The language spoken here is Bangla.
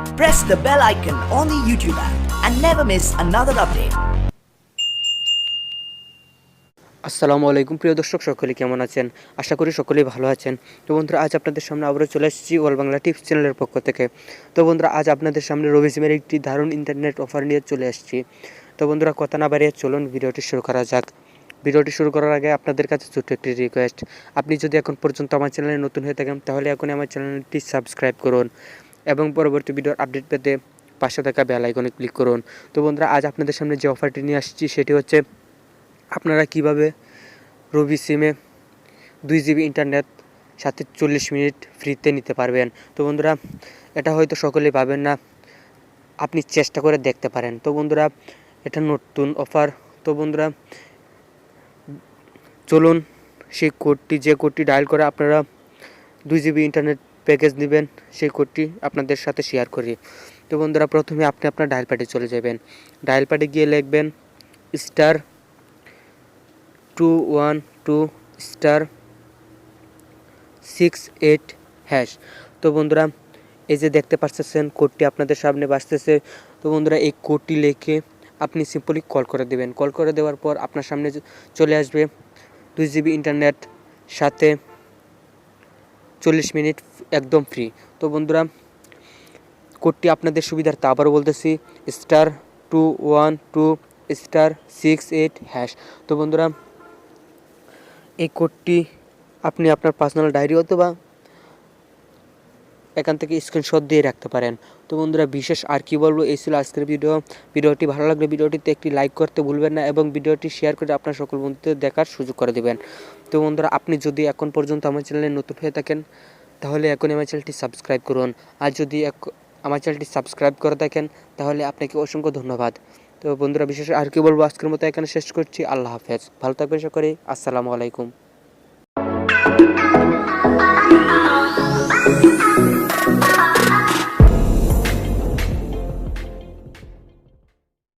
Press the bell icon on the YouTube app and never miss another update. আসসালামু আলাইকুম প্রিয় দর্শক, সকলে কেমন আছেন? আশা করি সকলেই ভালো আছেন। তো বন্ধুরা, আজ আপনাদের সামনে আবারও চলে এসেছি অল বাংলা টিপস চ্যানেলের পক্ষ থেকে। তো বন্ধুরা, আজ আপনাদের সামনে রবি সিমের একটি দারুণ ইন্টারনেট অফার নিয়ে চলে এসেছি। তো বন্ধুরা, কথা না বাড়িয়ে চলুন ভিডিওটি শুরু করা যাক। ভিডিওটি শুরু করার আগে আপনাদের কাছে ছোট্ট একটি রিকোয়েস্ট, আপনি যদি এখন পর্যন্ত আমার চ্যানেলে নতুন হয়ে থাকেন তাহলে এখনই আমার চ্যানেলটি সাবস্ক্রাইব করুন এবং পরবর্তী ভিডিওর আপডেট পেতে পাশে থাকা বেল আইকনে ক্লিক করুন। তো বন্ধুরা, আজ আপনাদের সামনে যে অফারটি নিয়ে আসছি সেটি হচ্ছে আপনারা কিভাবে রবি সিমে 2 GB ইন্টারনেট সাথে 40 মিনিট ফ্রিতে নিতে পারবেন। তো বন্ধুরা, এটা হয়তো সকলেই পাবেন না, আপনি চেষ্টা করে দেখতে পারেন। তো বন্ধুরা, এটা নতুন অফার। তো বন্ধুরা, চলুন সেই কোডটি, যে কোডটি ডায়াল করে আপনারা 2 GB ইন্টারনেট প্যাকেজ নেবেন, সেই কোডটি আপনাদের সাথে শেয়ার করি। তো বন্ধুরা, প্রথমে আপনি আপনার ডায়াল প্যাডে চলে যাবেন। ডায়াল প্যাডে গিয়ে লিখবেন *212*68#। তো বন্ধুরা, এই যে দেখতে পাচ্ছেন কোডটি আপনাদের সামনে বাজতেছে। তো বন্ধুরা, এই কোডটি লিখে আপনি সিম্পলি কল করে দেবেন। কল করে দেওয়ার পর আপনার সামনে চলে আসবে 2 GB ইন্টারনেট সাথে 40 মিনিট একদম ফ্রি। তো বন্ধুরা, কোডটি আপনাদের সুবিধার্থে আবারও বলতেছি, *212*68#। তো বন্ধুরা, এই কোডটি আপনি আপনার পার্সোনাল ডায়েরি অথবা এখান থেকে স্ক্রিনশট দিয়ে রাখতে পারেন। তো বন্ধুরা, বিশেষ আর কি বলবো, এই ছিল আজকের ভিডিওটি ভালো লাগলে ভিডিওটিতে একটি লাইক করতে ভুলবেন না এবং ভিডিওটি শেয়ার করে আপনার সকল বন্ধুদের দেখার সুযোগ করে দেবেন। তো বন্ধুরা, আপনি যদি এখন পর্যন্ত আমার চ্যানেলে নতুন হয়ে থাকেন তাহলে এখনই আমার চ্যানেলটি সাবস্ক্রাইব করুন। আর যদি আমার চ্যানেলটি সাবস্ক্রাইব করে থাকেন তাহলে আপনাকে অসংখ্য ধন্যবাদ। তো বন্ধুরা, বিশেষ আর কি বলবো, আজকের মতো এখানে শেষ করছি। আল্লাহ হাফেজ, ভালো থাকবেন সকলে। আসসালামু আলাইকুম।